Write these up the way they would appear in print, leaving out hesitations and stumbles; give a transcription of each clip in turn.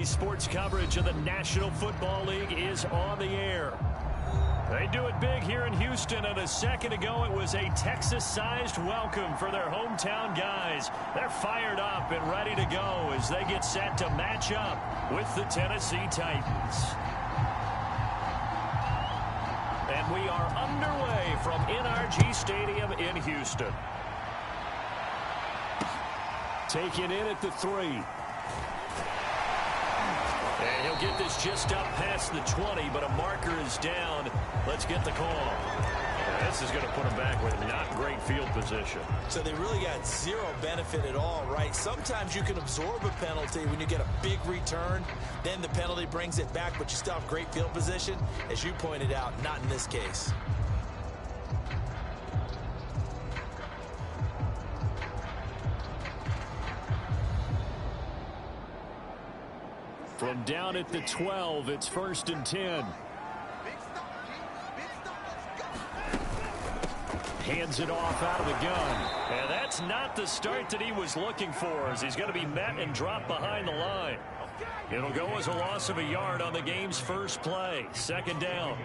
Today's sports coverage of the National Football League is on the air. They do it big here in Houston, and a second ago it was a Texas-sized welcome for their hometown guys. They're fired up and ready to go as they get set to match up with the Tennessee Titans. And we are underway from NRG Stadium in Houston. Taken in at the 3. And he'll get this just up past the 20, but a marker is down. Let's get the call. This is going to put him back with not great field position. So they really got zero benefit at all, right? Sometimes you can absorb a penalty when you get a big return. Then the penalty brings it back, but you still have great field position. As you pointed out, not in this case. From down at the 12, it's 1st and 10. Hands it off out of the gun. And that's not the start that he was looking for, as he's going to be met and dropped behind the line. It'll go as a loss of a yard on the game's first play. 2nd down.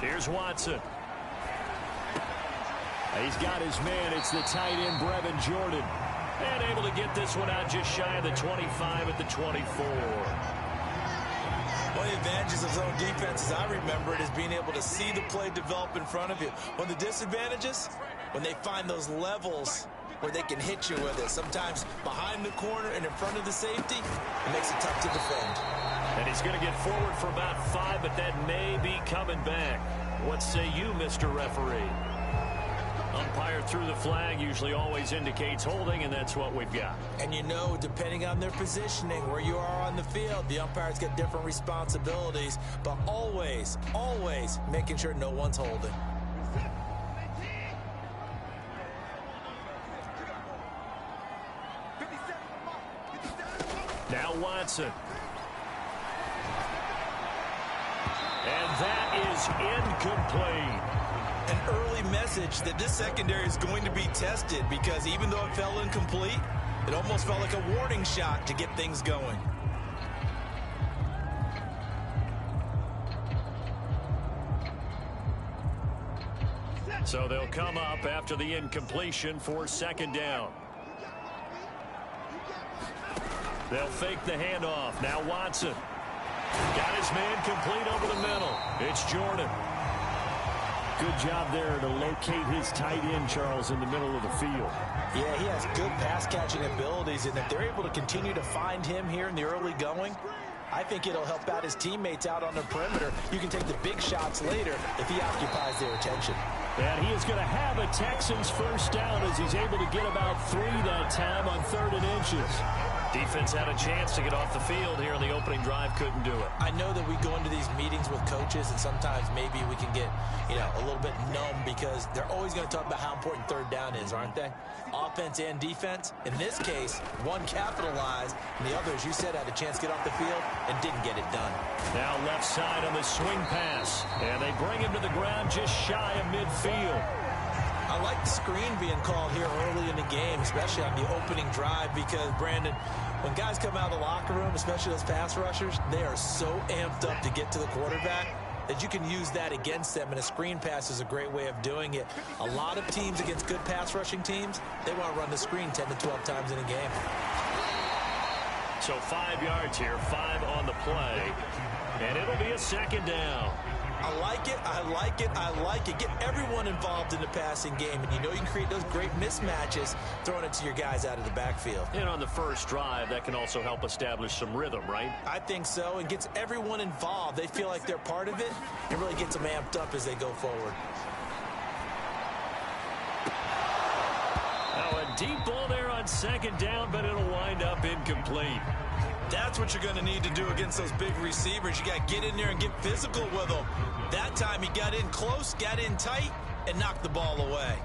Here's Watson. He's got his man. It's the tight end, Brevin Jordan. And able to get this one out just shy of the 25 at the 24. One of the advantages of zone defense, as I remember it, is being able to see the play develop in front of you. One of the disadvantages, when they find those levels where they can hit you with it. Sometimes behind the corner and in front of the safety, it makes it tough to defend. And he's going to get forward for about 5, but that may be coming back. What say you, Mr. Referee? Umpire threw the flag, usually always indicates holding, and that's what we've got. And you know, depending on their positioning, where you are on the field, the umpires get different responsibilities, but always, always making sure no one's holding. Now Watson. And that is incomplete. An early message that this secondary is going to be tested, because even though it fell incomplete, it almost felt like a warning shot to get things going. So they'll come up after the incompletion for 2nd down. They'll fake the handoff. Now Watson. Got his man complete over the middle. It's Jordan. Good job there to locate his tight end, Charles, in the middle of the field. Yeah, he has good pass-catching abilities, and if they're able to continue to find him here in the early going, I think it'll help out his teammates out on the perimeter. You can take the big shots later if he occupies their attention. And he is going to have a Texans first down as he's able to get about 3 that time on 3rd and inches. Defense had a chance to get off the field here in the opening drive, couldn't do it. I know that we go into these meetings with coaches, and sometimes maybe we can get, a little bit numb, because they're always going to talk about how important 3rd down is, aren't they? Offense and defense. In this case, one capitalized, and the other, as you said, had a chance to get off the field and didn't get it done. Now left side on the swing pass, and they bring him to the ground just shy of midfield. I like the screen being called here early in the game, especially on the opening drive, because, Brandon, when guys come out of the locker room, especially those pass rushers, they are so amped up to get to the quarterback that you can use that against them, and a screen pass is a great way of doing it. A lot of teams against good pass rushing teams, they want to run the screen 10 to 12 times in a game. So 5 yards here, 5 on the play, and it'll be a 2nd down. I like it, I like it, I like it. Get everyone involved in the passing game, and you can create those great mismatches throwing it to your guys out of the backfield. And on the first drive, that can also help establish some rhythm, right? I think so, and gets everyone involved. They feel like they're part of it, and really gets them amped up as they go forward. Now a deep ball there on 2nd down, but it'll wind up incomplete. That's what you're going to need to do against those big receivers. You got to get in there and get physical with them. That time he got in close, got in tight, and knocked the ball away.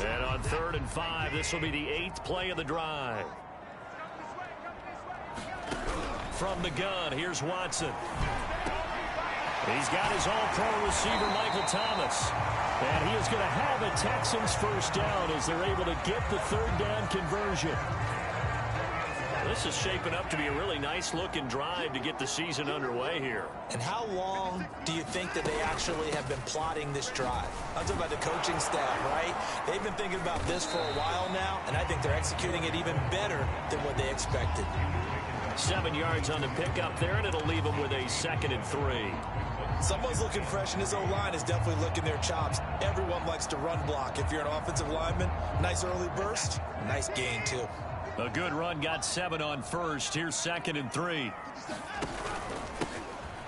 And on 3rd and 5, this will be the 8th play of the drive. From the gun, here's Watson. He's got his all-pro receiver, Michael Thomas. And he is going to have a Texans first down as they're able to get the 3rd down conversion. This is shaping up to be a really nice-looking drive to get the season underway here. And how long do you think that they actually have been plotting this drive? I'm talking about the coaching staff, right? They've been thinking about this for a while now, and I think they're executing it even better than what they expected. 7 yards on the pickup there, and it'll leave them with a 2nd and 3. Someone's looking fresh, and his O-line is definitely licking their chops. Everyone likes to run block. If you're an offensive lineman, nice early burst, nice gain, too. A good run, got 7 on 1st. Here's 2nd and 3.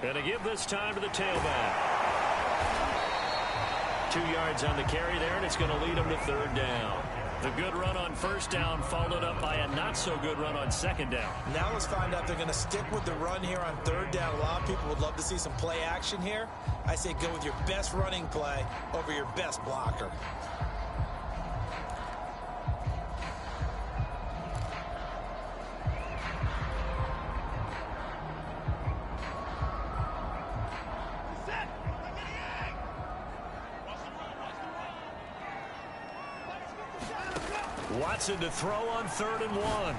And to give this time to the tailback. 2 yards on the carry there, and it's going to lead them to 3rd down. The good run on 1st down followed up by a not-so-good run on 2nd down. Now let's find out if they're going to stick with the run here on 3rd down. A lot of people would love to see some play action here. I say go with your best running play over your best blocker. Watson to throw on 3rd and 1.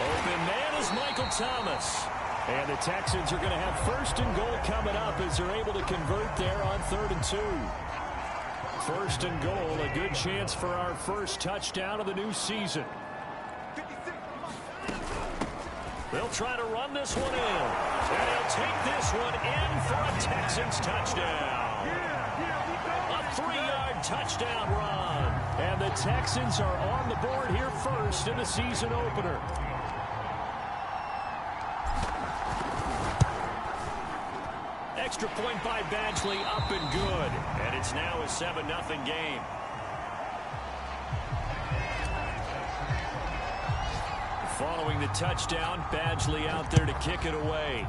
Open man is Michael Thomas. And the Texans are going to have 1st and goal coming up as they're able to convert there on 3rd and 2. 1st and goal, a good chance for our first touchdown of the new season. They'll try to run this one in. And they'll take this one in for a Texans touchdown. A 3-yard touchdown run. And the Texans are on the board here first in the season opener. Extra point by Badgley, up and good. And it's now a 7-0 game. Following the touchdown, Badgley out there to kick it away.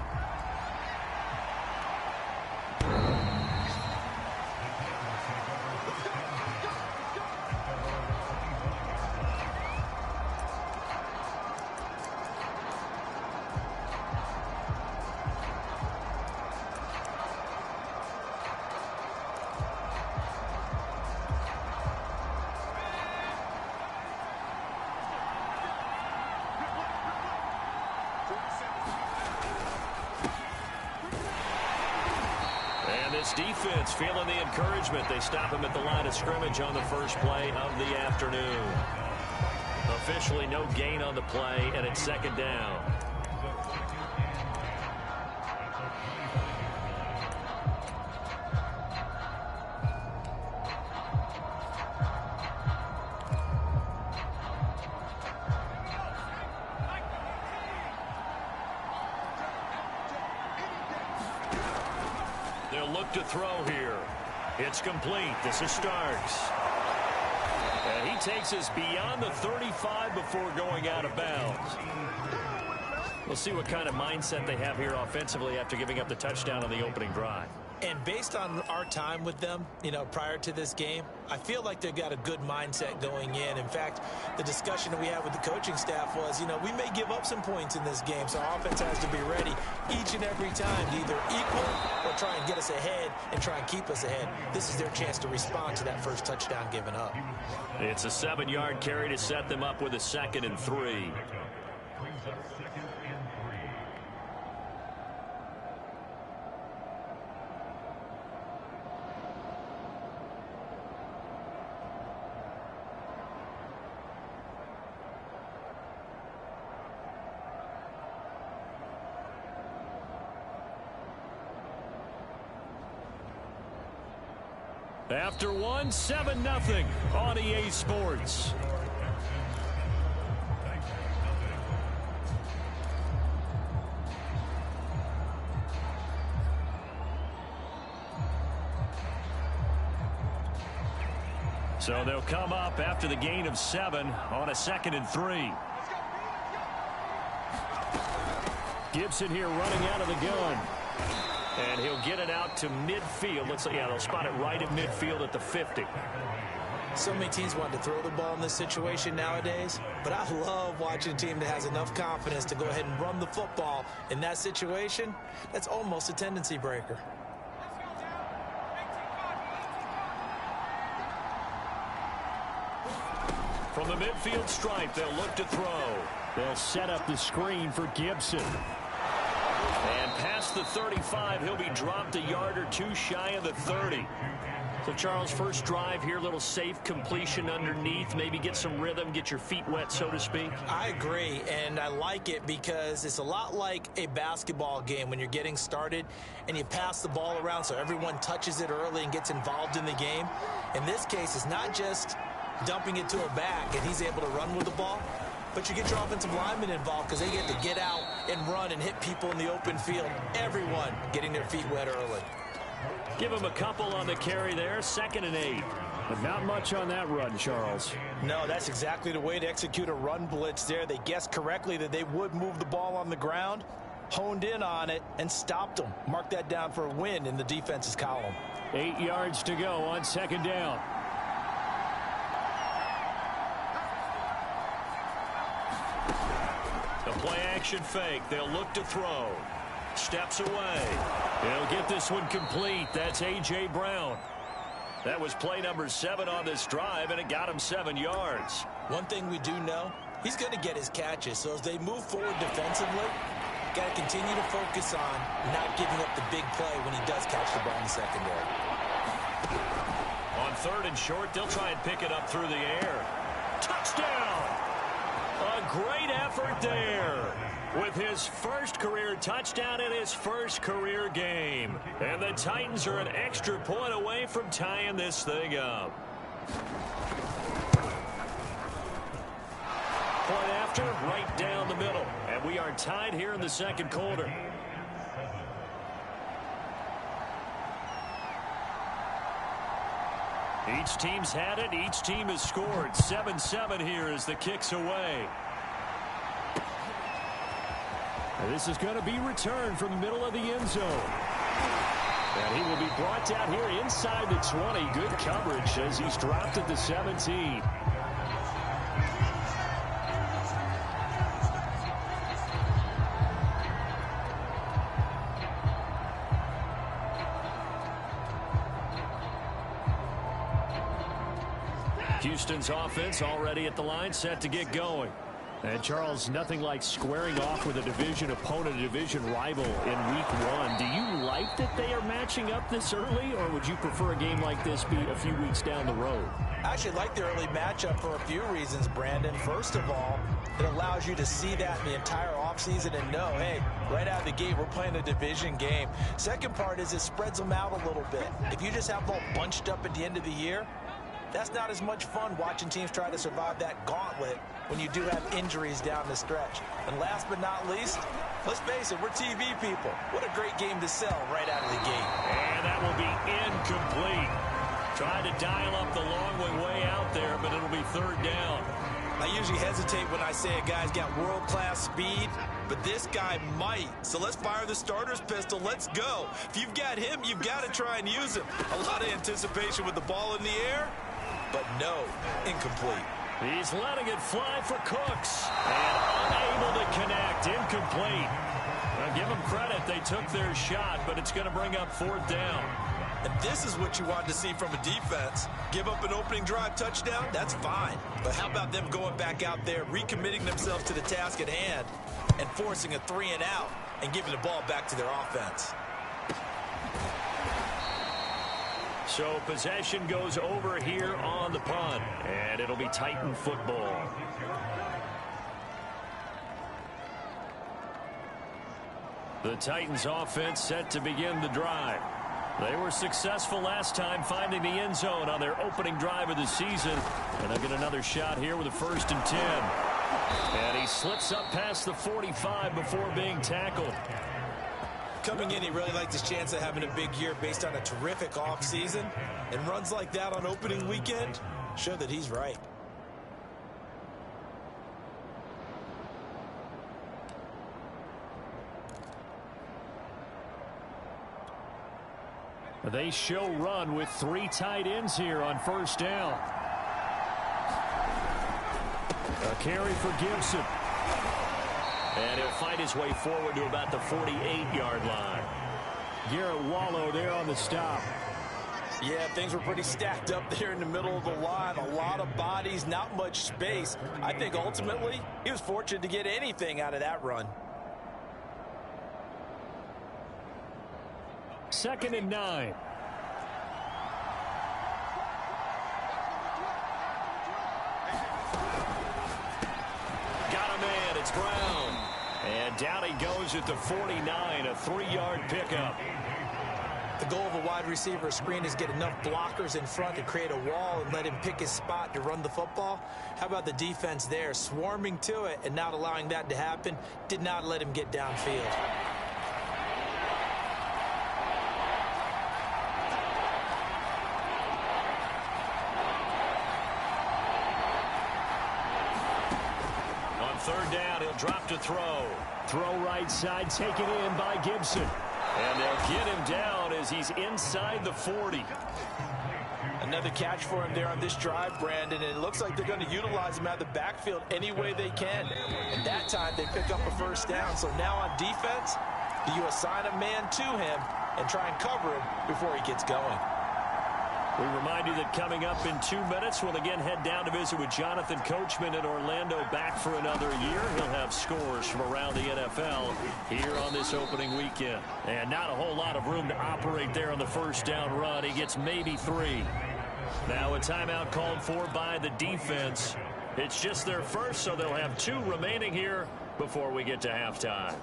Defense feeling the encouragement. They stop him at the line of scrimmage on the first play of the afternoon. Officially no gain on the play, and it's 2nd down. To throw here. It's complete. This is Starks. And he takes us beyond the 35 before going out of bounds. We'll see what kind of mindset they have here offensively after giving up the touchdown on the opening drive. And based on our time with them, prior to this game, I feel like they've got a good mindset going in. In fact, the discussion that we had with the coaching staff was, we may give up some points in this game, so our offense has to be ready each and every time to either equal or try and get us ahead and try and keep us ahead. This is their chance to respond to that first touchdown given up. It's a 7-yard carry to set them up with a 2nd and 3. After 7-0 on EA Sports. So they'll come up after the gain of 7 on a 2nd and 3. Gibson here running out of the gun. And he'll get it out to midfield. Let's see, they'll spot it right at midfield at the 50. So many teams want to throw the ball in this situation nowadays, but I love watching a team that has enough confidence to go ahead and run the football in that situation. That's almost a tendency breaker. From the midfield stripe, they'll look to throw. They'll set up the screen for Gibson. And past the 35, he'll be dropped a yard or two shy of the 30. So, Charles, first drive here, little safe completion underneath, maybe get some rhythm, get your feet wet, so to speak. I agree, and I like it because it's a lot like a basketball game when you're getting started and you pass the ball around so everyone touches it early and gets involved in the game. In this case, it's not just dumping it to a back and he's able to run with the ball, but you get your offensive linemen involved because they get to get out and run and hit people in the open field. Everyone getting their feet wet early. Give him a couple on the carry there, 2nd and 8. But not much on that run, Charles. No, that's exactly the way to execute a run blitz there. They guessed correctly that they would move the ball on the ground, honed in on it, and stopped them. Mark that down for a win in the defense's column. 8 yards to go on 2nd down. The play-action fake. They'll look to throw. Steps away. He'll get this one complete. That's A.J. Brown. That was play number 7 on this drive, and it got him 7 yards. One thing we do know, he's going to get his catches. So as they move forward defensively, got to continue to focus on not giving up the big play when he does catch the ball in the secondary. On 3rd and short, they'll try and pick it up through the air. Touchdown! A great effort there with his first career touchdown in his first career game. And the Titans are an extra point away from tying this thing up. Point after, right down the middle. And we are tied here in the 2nd quarter. Each team's had it. Each team has scored. 7-7 here as the kick's away. And this is going to be returned from the middle of the end zone. And he will be brought down here inside the 20. Good coverage as he's dropped at the 17. Houston's offense already at the line, set to get going. And, Charles, nothing like squaring off with a division opponent, a division rival in Week 1. Do you like that they are matching up this early, or would you prefer a game like this be a few weeks down the road? I actually like the early matchup for a few reasons, Brandon. First of all, it allows you to see that in the entire offseason and know, hey, right out of the gate, we're playing a division game. Second part is it spreads them out a little bit. If you just have them all bunched up at the end of the year, that's not as much fun watching teams try to survive that gauntlet when you do have injuries down the stretch. And last but not least, let's face it, we're TV people. What a great game to sell right out of the gate. And that will be incomplete. Tried to dial up the long way out there, but it'll be 3rd down. I usually hesitate when I say a guy's got world-class speed, but this guy might. So let's fire the starter's pistol. Let's go. If you've got him, you've got to try and use him. A lot of anticipation with the ball in the air, but no, incomplete. He's letting it fly for Cooks. And unable to connect. Incomplete. Now, give them credit. They took their shot, but it's going to bring up 4th down. And this is what you want to see from a defense. Give up an opening drive touchdown, that's fine. But how about them going back out there, recommitting themselves to the task at hand, and forcing a 3-and-out and giving the ball back to their offense? So possession goes over here on the punt, and it'll be Titan football. The Titans offense set to begin the drive. They were successful last time finding the end zone on their opening drive of the season. And they'll get another shot here with a 1st and 10. And he slips up past the 45 before being tackled. Coming in, he really liked his chance of having a big year based on a terrific offseason. And runs like that on opening weekend show that he's right. They show run with 3 tight ends here on 1st down. A carry for Gibson. And he'll fight his way forward to about the 48-yard line. Garrett Wallow there on the stop. Yeah, things were pretty stacked up there in the middle of the line. A lot of bodies, not much space. I think ultimately he was fortunate to get anything out of that run. 2nd and 9. Got a man. It's Brown. And down he goes at the 49, a 3-yard pickup. The goal of a wide receiver screen is get enough blockers in front to create a wall and let him pick his spot to run the football. How about the defense there, swarming to it and not allowing that to happen? Did not let him get downfield. On 3rd down, he'll drop to throw. Throw right side, taken in by Gibson. And they'll get him down as he's inside the 40. Another catch for him there on this drive, Brandon, and it looks like they're going to utilize him out of the backfield any way they can. And that time they pick up a 1st down. So now on defense, do you assign a man to him and try and cover him before he gets going? We remind you that coming up in 2 minutes, we'll again head down to visit with Jonathan Coachman in Orlando, back for another year. He'll have scores from around the NFL here on this opening weekend. And not a whole lot of room to operate there on the 1st down run. He gets maybe 3. Now a timeout called for by the defense. It's just their first, so they'll have 2 remaining here before we get to halftime.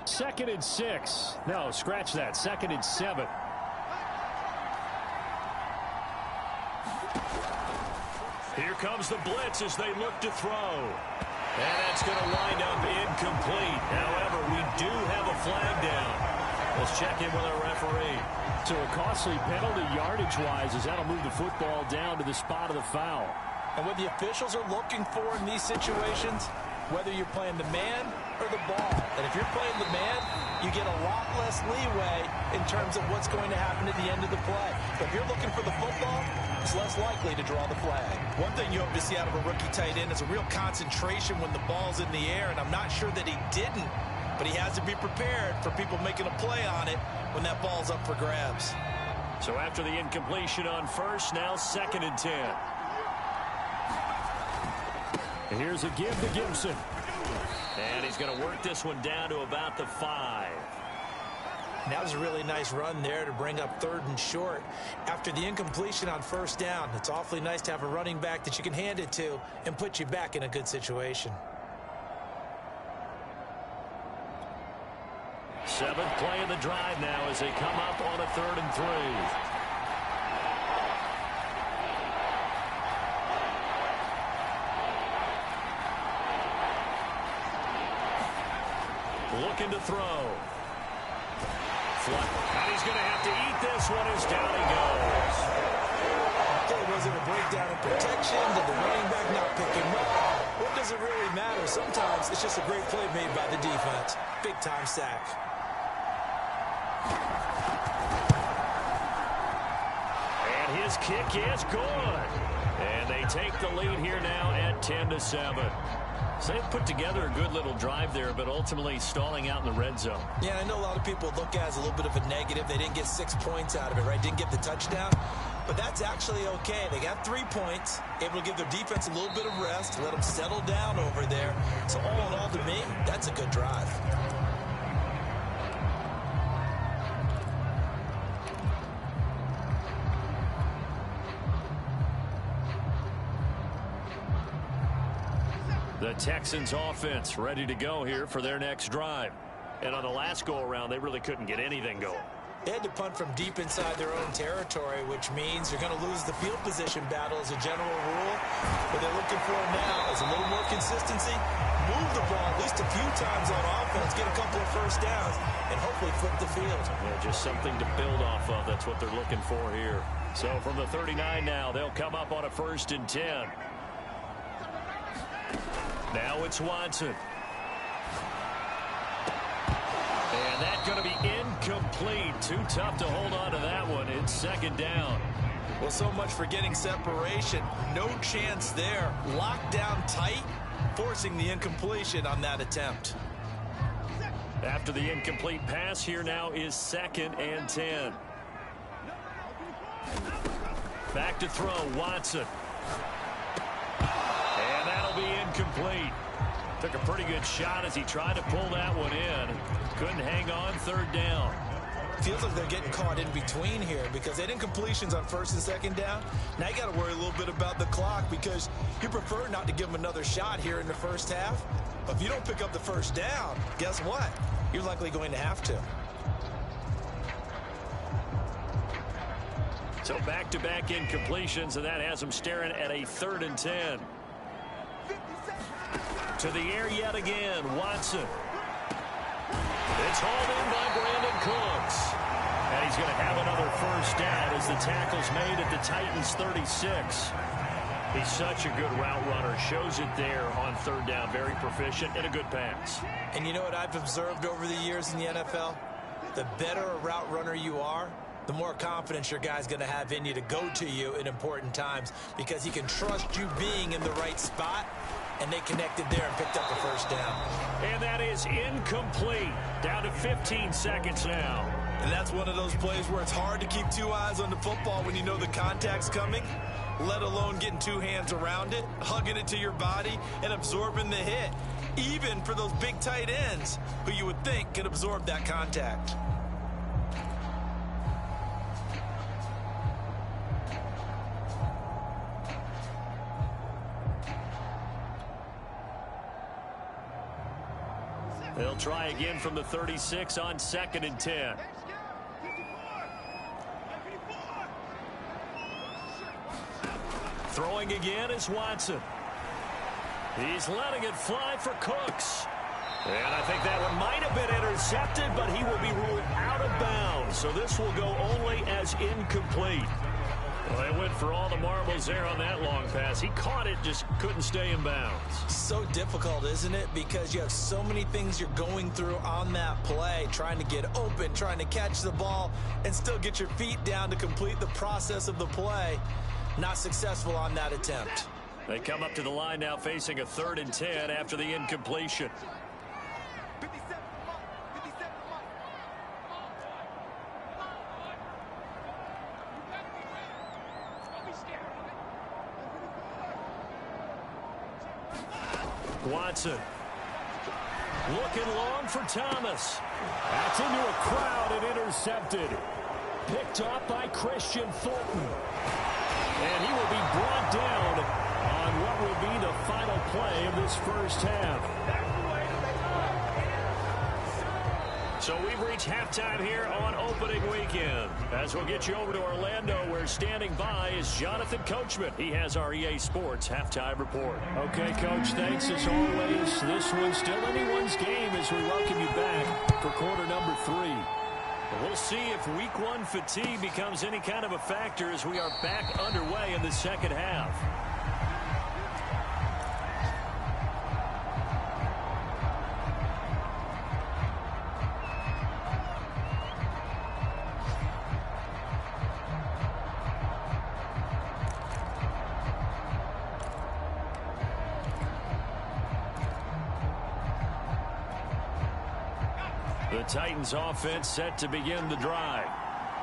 Second and 6. No, scratch that. 2nd and 7. Here comes the blitz as they look to throw. And that's going to wind up incomplete. However, we do have a flag down. Let's check in with our referee. So a costly penalty yardage-wise, as that'll move the football down to the spot of the foul. And what the officials are looking for in these situations, whether you're playing the man or the ball. And if you're playing the man, you get a lot less leeway in terms of what's going to happen at the end of the play. But if you're looking for the football, it's less likely to draw the flag. One thing you hope to see out of a rookie tight end is a real concentration when the ball's in the air, and I'm not sure that he didn't, but he has to be prepared for people making a play on it when that ball's up for grabs. So after the incompletion on 1st, now 2nd and 10. And here's a give to Gibson. And he's going to work this one down to about the 5. That was a really nice run there to bring up 3rd and short. After the incompletion on 1st down, it's awfully nice to have a running back that you can hand it to and put you back in a good situation. 7th play of the drive now as they come up on a 3rd and 3. Looking to throw. And he's going to have to eat this one as down he goes. Okay, was it a breakdown in protection? Did the running back not pick him up? What does it really matter? Sometimes it's just a great play made by the defense. Big-time sack. And his kick is good. And they take the lead here now at 10-7. So they've put together a good little drive there, but ultimately stalling out in the red zone. Yeah, I know a lot of people look at it as a little bit of a negative. They didn't get 6 points out of it, right? Didn't get the touchdown. But that's actually okay. They got 3 points, able to give their defense a little bit of rest, let them settle down over there. So all in all, to me, that's a good drive. The Texans offense ready to go here for their next drive. And on the last go-around, they really couldn't get anything going. They had to punt from deep inside their own territory, which means you're going to lose the field position battle as a general rule. What they're looking for now is a little more consistency, move the ball at least a few times on offense, get a couple of 1st downs, and hopefully flip the field. Yeah, just something to build off of. That's what they're looking for here. So from the 39 now, they'll come up on a 1st and 10. Now it's Watson. And that's going to be incomplete. incomplete. Too tough to hold on to that one. It's second down. Well, so much for getting separation. No chance there. Locked down tight, forcing the incompletion on that attempt. After the incomplete pass, here now is 2nd and 10. Back to throw, Watson. And that'll be incomplete. Took a pretty good shot as he tried to pull that one in. Couldn't hang on, 3rd down. Feels like they're getting caught in between here because they had incompletions on 1st and 2nd down. Now you got to worry a little bit about the clock because you prefer not to give them another shot here in the first half. But if you don't pick up the 1st down, guess what? You're likely going to have to. So back-to-back incompletions, and that has them staring at a 3rd and 10. To the air yet again, Watson. It's hauled in by Brandon Cooks. And he's going to have another 1st down as the tackle's made at the Titans' 36. He's such a good route runner. Shows it there on 3rd down. Very proficient and a good pass. And you know what I've observed over the years in the NFL? The better a route runner you are, the more confidence your guy's going to have in you to go to you in important times because he can trust you being in the right spot. And they connected there and picked up the 1st down. And that is incomplete. Down to 15 seconds now. And that's one of those plays where it's hard to keep 2 eyes on the football when you know the contact's coming, let alone getting 2 hands around it, hugging it to your body, and absorbing the hit, even for those big tight ends who you would think could absorb that contact. They'll try again from the 36 on 2nd and 10. Throwing again is Watson. He's letting it fly for Cooks. And I think that one might have been intercepted, but he will be ruled out of bounds. So this will go only as incomplete. Well, they went for all the marbles there on that long pass. He caught it, just couldn't stay in bounds. So difficult, isn't it? Because you have so many things you're going through on that play, trying to get open, trying to catch the ball, and still get your feet down to complete the process of the play. Not successful on that attempt. They come up to the line now facing a 3rd and 10 after the incompletion. Watson. Looking long for Thomas. That's into a crowd and intercepted. Picked up by Christian Fulton. And he will be brought down on what will be the final play of this 1st half. So we've reached halftime here on opening weekend. As we'll get you over to Orlando, where standing by is Jonathan Coachman. He has our EA Sports halftime report. Okay, Coach, thanks as always. This one's still anyone's game as we welcome you back for quarter number 3. We'll see if week 1 fatigue becomes any kind of a factor as we are back underway in the 2nd half. The Titans offense set to begin the drive.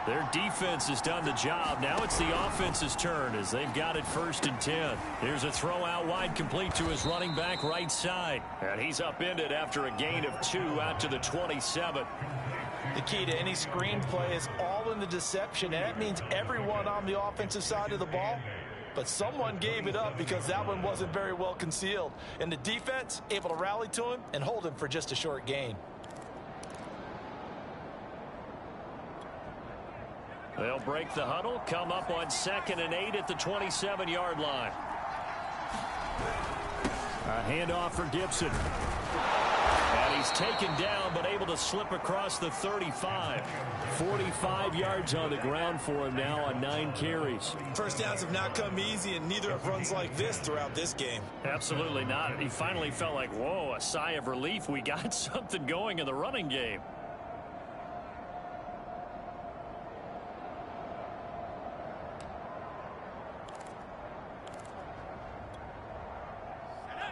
Their defense has done the job. Now it's the offense's turn as they've got it 1st and 10. Here's a throw out wide complete to his running back right side. And he's upended after a gain of 2 out to the 27. The key to any screen play is all in the deception, and that means everyone on the offensive side of the ball. But someone gave it up because that one wasn't very well concealed. And the defense able to rally to him and hold him for just a short gain. They'll break the huddle, come up on 2nd and 8 at the 27-yard line. A handoff for Gibson. And he's taken down, but able to slip across the 35. 45 yards on the ground for him now on 9 carries. First downs have not come easy, and neither have runs like this throughout this game. Absolutely not. He finally felt like, whoa, a sigh of relief. We got something going in the running game.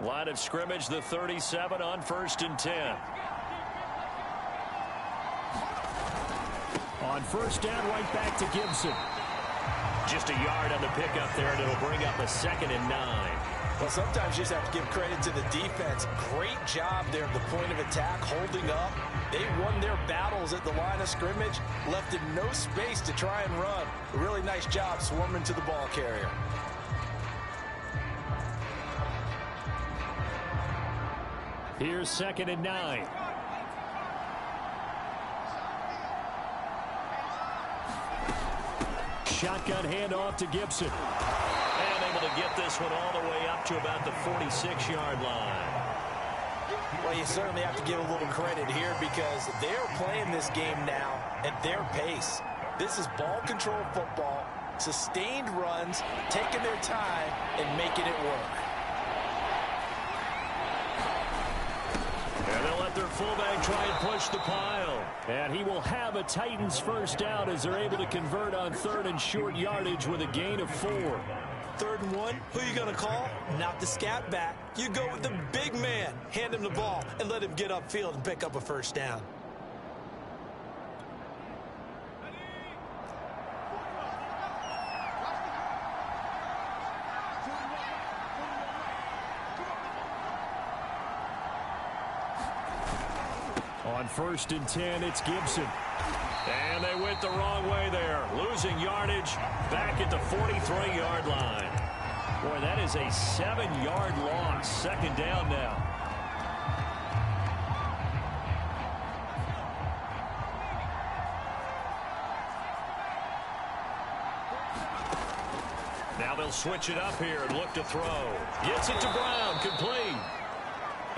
Line of scrimmage, the 37 on 1st and 10. On 1st down, right back to Gibson. Just a yard on the pickup there, and it'll bring up a 2nd and 9. Well, sometimes you just have to give credit to the defense. Great job there at the point of attack, holding up. They won their battles at the line of scrimmage, left them no space to try and run. A really nice job swarming to the ball carrier. Here's 2nd and 9. Shotgun handoff to Gibson. And able to get this one all the way up to about the 46-yard line. Well, you certainly have to give a little credit here because they're playing this game now at their pace. This is ball control football, sustained runs, taking their time and making it work. And they'll let their fullback try and push the pile. And he will have a Titans first down as they're able to convert on 3rd and short yardage with a gain of 4. 3rd and 1, who you going to call? Not the scat back. You go with the big man. Hand him the ball and let him get upfield and pick up a first down. On 1st and 10, it's Gibson. And they went the wrong way there. Losing yardage back at the 43-yard line. Boy, that is a 7-yard loss. 2nd down now. Now they'll switch it up here and look to throw. Gets it to Brown. Complete.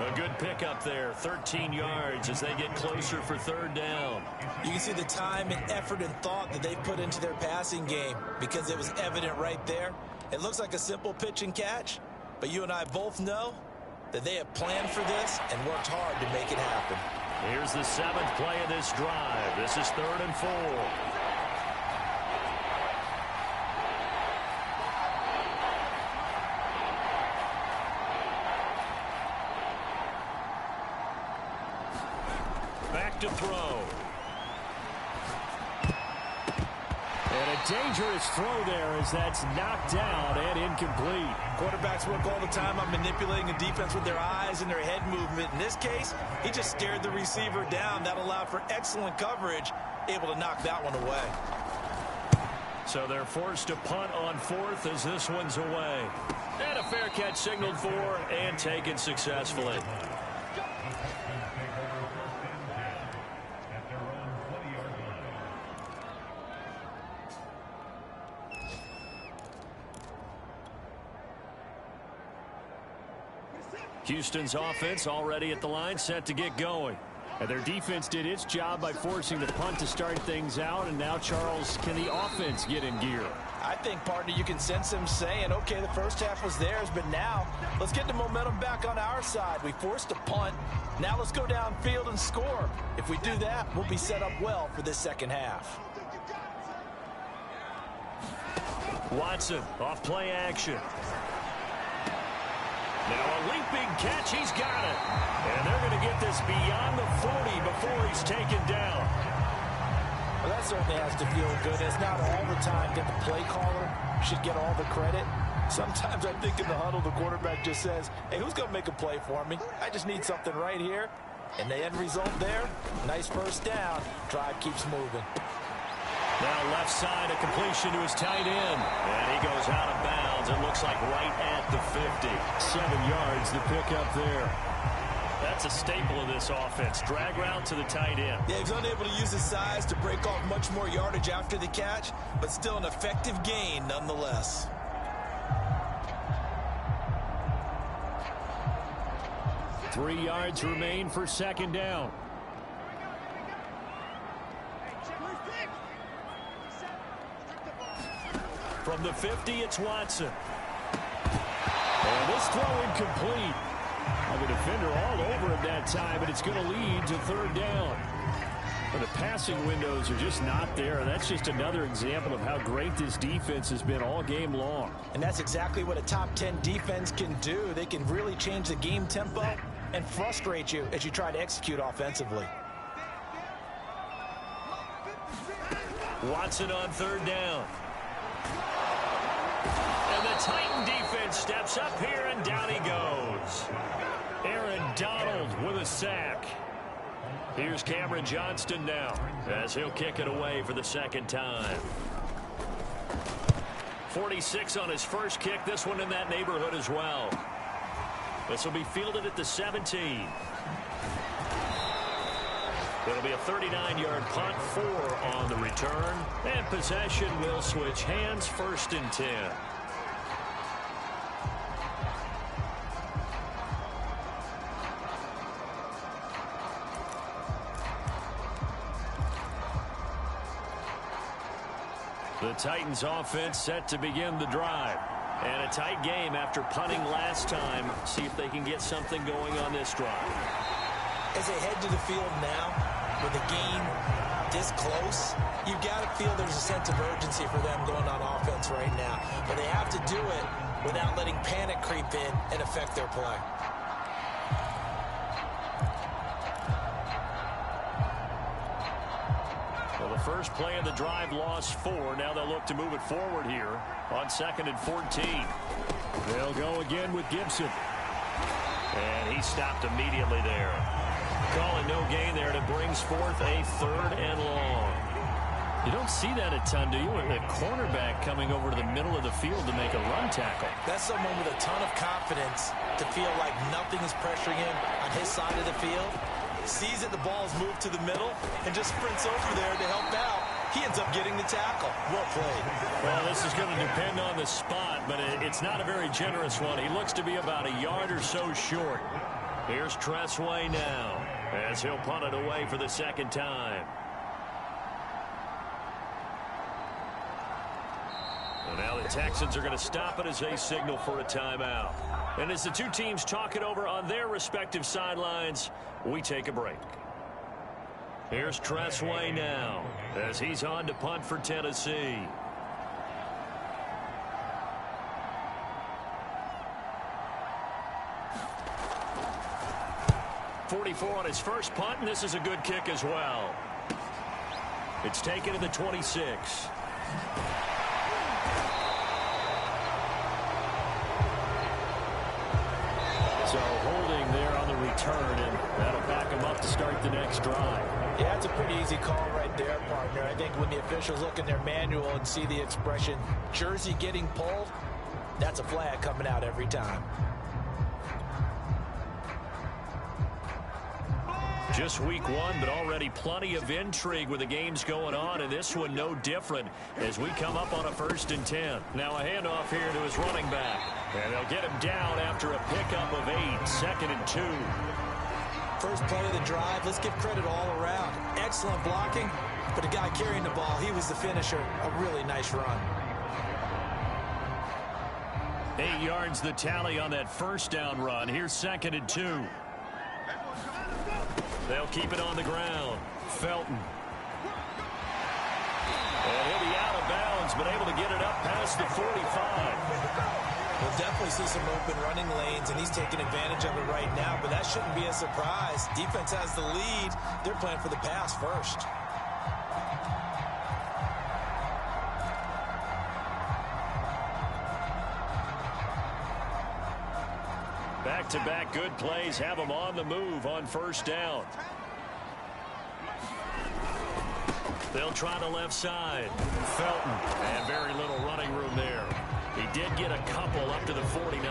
A good pickup there, 13 yards as they get closer for 3rd down. You can see the time and effort and thought that they put into their passing game because it was evident right there. It looks like a simple pitch and catch, but you and I both know that they have planned for this and worked hard to make it happen. Here's the 7th play of this drive. This is 3rd and 4. Back to throw. And a dangerous throw there as that's knocked down and incomplete. Quarterbacks work all the time on manipulating a defense with their eyes and their head movement. In this case, he just stared the receiver down. That allowed for excellent coverage, able to knock that one away. So they're forced to punt on 4th as this one's away. And a fair catch signaled for and taken successfully. Houston's offense already at the line, set to get going. And their defense did its job by forcing the punt to start things out. And now, Charles, can the offense get in gear? I think, partner, you can sense them saying, okay, the first half was theirs, but now let's get the momentum back on our side. We forced a punt. Now let's go downfield and score. If we do that, we'll be set up well for this second half. Watson off play action. Now a leaping catch, he's got it. And they're going to get this beyond the 40 before he's taken down. Well, that certainly has to feel good. It's not all the time that the play caller should get all the credit. Sometimes I think in the huddle, the quarterback just says, hey, who's going to make a play for me? I just need something right here. And the end result there, nice first down. Drive keeps moving. Now left side, a completion to his tight end. And he goes out of bounds. It looks like right at the 50. 7 yards, the pickup there. That's a staple of this offense. Drag route to the tight end. Yeah, he's unable to use his size to break off much more yardage after the catch, but still an effective gain nonetheless. Three yards remain for 2nd down. From the 50, it's Watson. And this throw incomplete. The defender all over him that time, but it's going to lead to 3rd down. But the passing windows are just not there, and that's just another example of how great this defense has been all game long. And that's exactly what a top 10 defense can do. They can really change the game tempo and frustrate you as you try to execute offensively. Watson on third down. And the Titan defense steps up here, and down he goes. Aaron Donald with a sack. Here's Cameron Johnston now as he'll kick it away for the second time. 46 on his first kick. This one in that neighborhood as well. This will be fielded at the 17. It'll be a 39-yard punt, 4 on the return. And possession will switch hands, 1st and 10. The Titans offense set to begin the drive. And a tight game after punting last time. See if they can get something going on this drive. As they head to the field now, with the game this close, you've got to feel there's a sense of urgency for them going on offense right now. But they have to do it without letting panic creep in and affect their play. Well, the first play of the drive lost 4. Now they'll look to move it forward here on 2nd and 14. They'll go again with Gibson. And he stopped immediately there. Calling no gain there, and it brings forth a 3rd and long. You don't see that a ton, do you? A cornerback coming over to the middle of the field to make a run tackle. That's someone with a ton of confidence to feel like nothing is pressuring him on his side of the field. Sees that the ball's moved to the middle and just sprints over there to help out. He ends up getting the tackle. Well played. Well, this is going to depend on the spot, but it's not a very generous one. He looks to be about a yard or so short. Here's Tressway now as he'll punt it away for the second time. And now the Texans are going to stop it as they signal for a timeout. And as the two teams talk it over on their respective sidelines, we take a break. Here's Tressway now as he's on to punt for Tennessee. .44 on his first punt, and this is a good kick as well. It's taken to the 26. So holding there on the return, and that'll back him up to start the next drive. Yeah, that's a pretty easy call right there, partner. I think when the officials look in their manual and see the expression, jersey getting pulled, that's a flag coming out every time. Just week 1, but already plenty of intrigue with the games going on, and this one no different as we come up on a 1st and 10. Now a handoff here to his running back, and they'll get him down after a pickup of 8, 2nd and 2. First play of the drive, let's give credit all around. Excellent blocking, but the guy carrying the ball, he was the finisher. A really nice run. 8 yards the tally on that first down run. Here's 2nd and 2. They'll keep it on the ground. Felton. And he'll be out of bounds, but able to get it up past the 45. We'll definitely see some open running lanes, and he's taking advantage of it right now, but that shouldn't be a surprise. Defense has the lead. They're playing for the pass first. Back-to-back good plays have them on the move on first down. They'll try the left side. Felton, and very little running room there. He did get a couple up to the 49.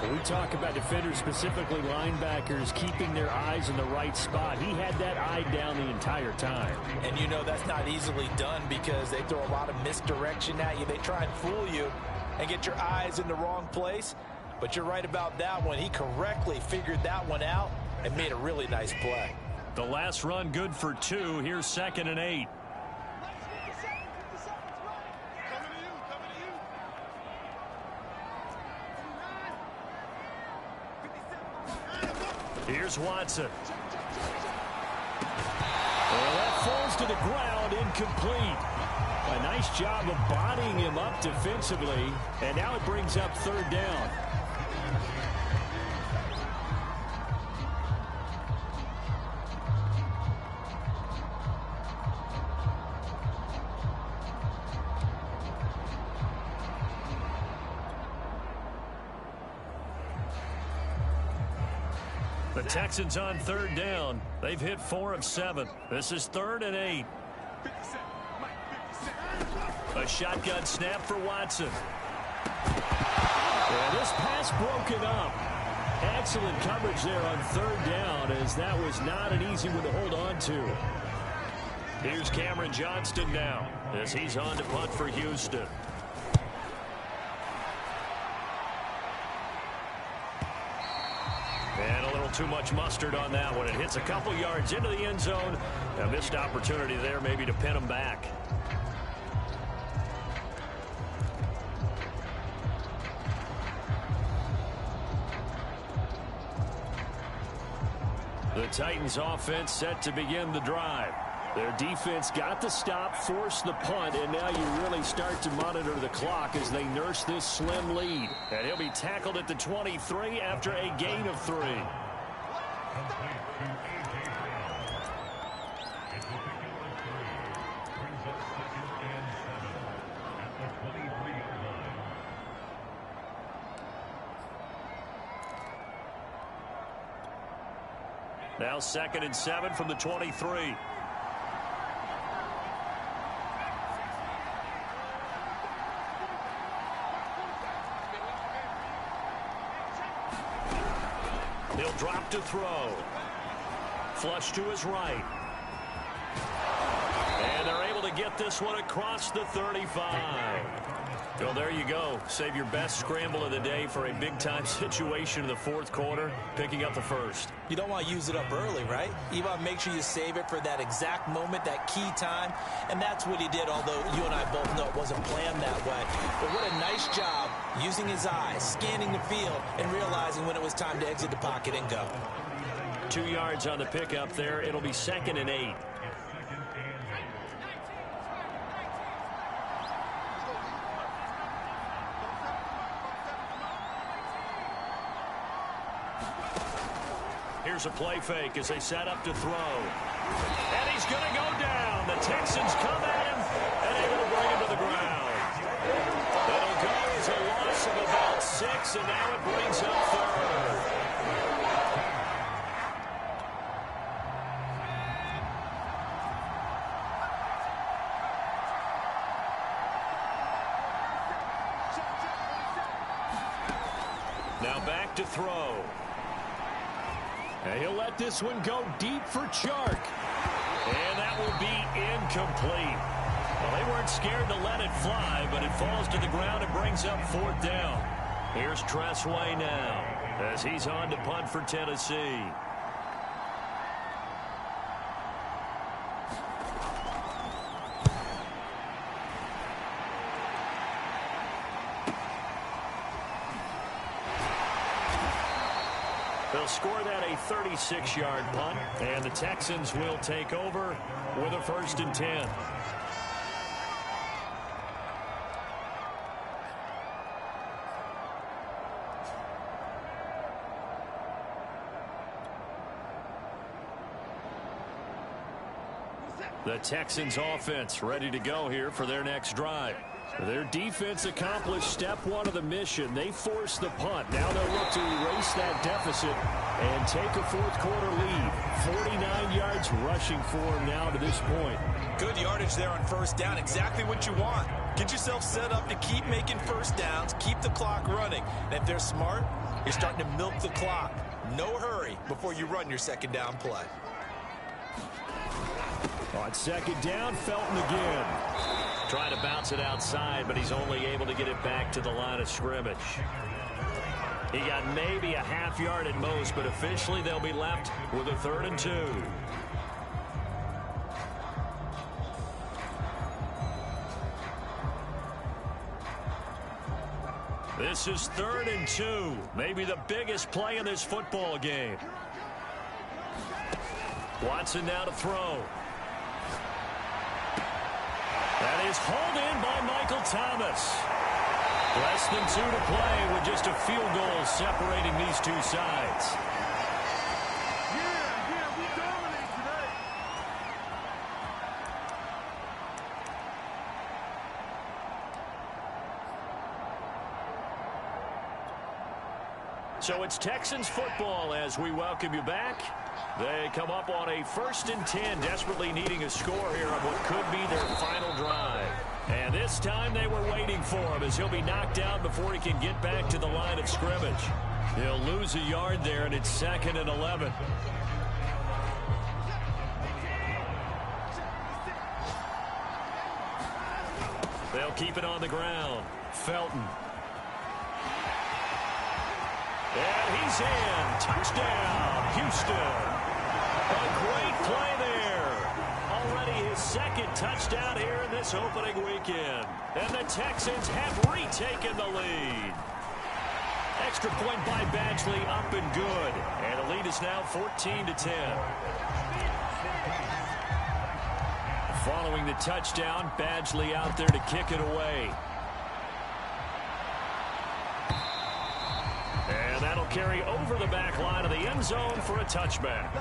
When we talk about defenders, specifically linebackers, keeping their eyes in the right spot. He had that eye down the entire time. And you know that's not easily done because they throw a lot of misdirection at you. They try and fool you and get your eyes in the wrong place. But you're right about that one. He correctly figured that one out and made a really nice play. The last run good for 2. Here's 2nd and 8. Here's Watson. incomplete. A nice job of bodying him up defensively, and now it brings up third down. The Texans on third down. They've hit 4 of 7. This is 3rd and 8. A shotgun snap for Watson. And this pass broken up. Excellent coverage there on third down, as that was not an easy one to hold on to. Here's Cameron Johnston now as he's on to punt for Houston. And a little too much mustard on that one. It hits a couple yards into the end zone. A missed opportunity there maybe to pin him back. The Titans offense set to begin the drive. Their defense got the stop, forced the punt, and now you really start to monitor the clock as they nurse this slim lead. And he'll be tackled at the 23 after a gain of 3. Now 2nd and 7 from the 23. He'll drop to throw. Flush to his right. And they're able to get this one across the 35. Well, there you go. Save your best scramble of the day for a big-time situation in the 4th quarter, picking up the 1st. You don't want to use it up early, right? You want to make sure you save it for that exact moment, that key time. And that's what he did, although you and I both know it wasn't planned that way. But what a nice job using his eyes, scanning the field, and realizing when it was time to exit the pocket and go. 2 yards on the pickup there. It'll be 2nd and 8. Here's a play fake as they set up to throw. And he's going to go down. The Texans come at him and able to bring him to the ground. It'll go as a loss of about 6, and now it brings up 3rd. Now back to throw. And he'll let this one go deep for Chark. And that will be incomplete. Well, they weren't scared to let it fly, but it falls to the ground and brings up 4th down. Here's Tressway now as he's on to punt for Tennessee. They'll score that a 36-yard punt, and the Texans will take over with a 1st and 10. The Texans offense ready to go here for their next drive. Their defense accomplished step 1 of the mission. They forced the punt. Now they'll look to erase that deficit and take a 4th quarter lead. 49 yards rushing for them now to this point. Good yardage there on 1st down. Exactly what you want. Get yourself set up to keep making 1st downs, keep the clock running. And if they're smart, you're starting to milk the clock. No hurry before you run your 2nd down play. On 2nd down, Felton again. Trying to bounce it outside, but he's only able to get it back to the line of scrimmage. He got maybe a half yard at most, but officially they'll be left with a 3rd and 2. This is 3rd and 2. Maybe the biggest play in this football game. Watson now to throw. is hauled in by Michael Thomas. Less than 2 to play with just a field goal separating these two sides. We dominate today. So it's Texans football as we welcome you back. They come up on a 1st and 10, desperately needing a score here on what could be their final drive. And this time they were waiting for him as he'll be knocked down before he can get back to the line of scrimmage. He'll lose a yard there, and it's 2nd and 11. They'll keep it on the ground. Felton. And he's in. Touchdown, Houston. A great play there. Already his 2nd touchdown here in this opening weekend. And the Texans have retaken the lead. Extra point by Badgley, up and good. And the lead is now 14-10. Following the touchdown, Badgley out there to kick it away. And that'll carry over the back line of the end zone for a touchback.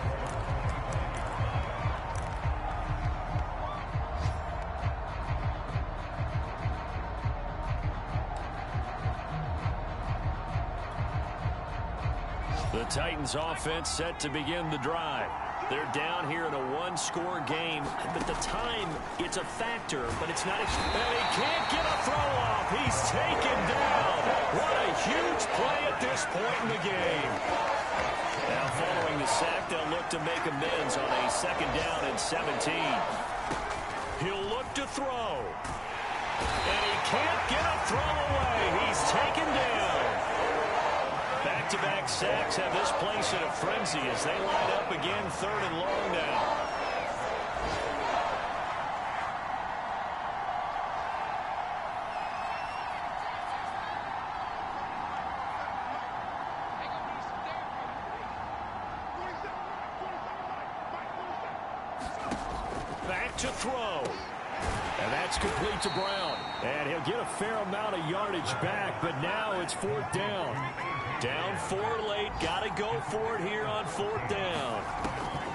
The Titans offense set to begin the drive. They're down here in a one-score game. But the time, it's a factor, but it's not. And he can't get a throw off. He's taken down. What a huge play at this point in the game. Now following the sack, they'll look to make amends on a 2nd down and 17. He'll look to throw. And he can't get a throw away. He's taken down. Back-to-back sacks have this place in a frenzy as they line up again 3rd and long now. Back to throw. And that's complete to Brown. And he'll get a fair amount of yardage back, but now it's 4th down. Down 4 late. Got to go for it here on 4th down.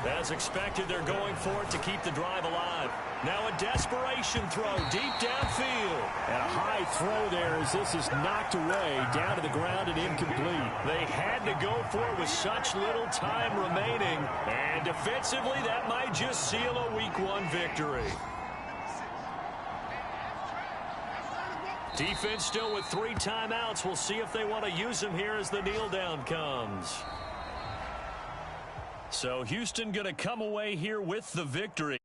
As expected, they're going for it to keep the drive alive. Now a desperation throw deep downfield. And a high throw there as this is knocked away down to the ground and incomplete. They had to go for it with such little time remaining. And defensively, that might just seal a Week 1 victory. Defense still with 3 timeouts. We'll see if they want to use them here as the kneel down comes. So Houston going to come away here with the victory.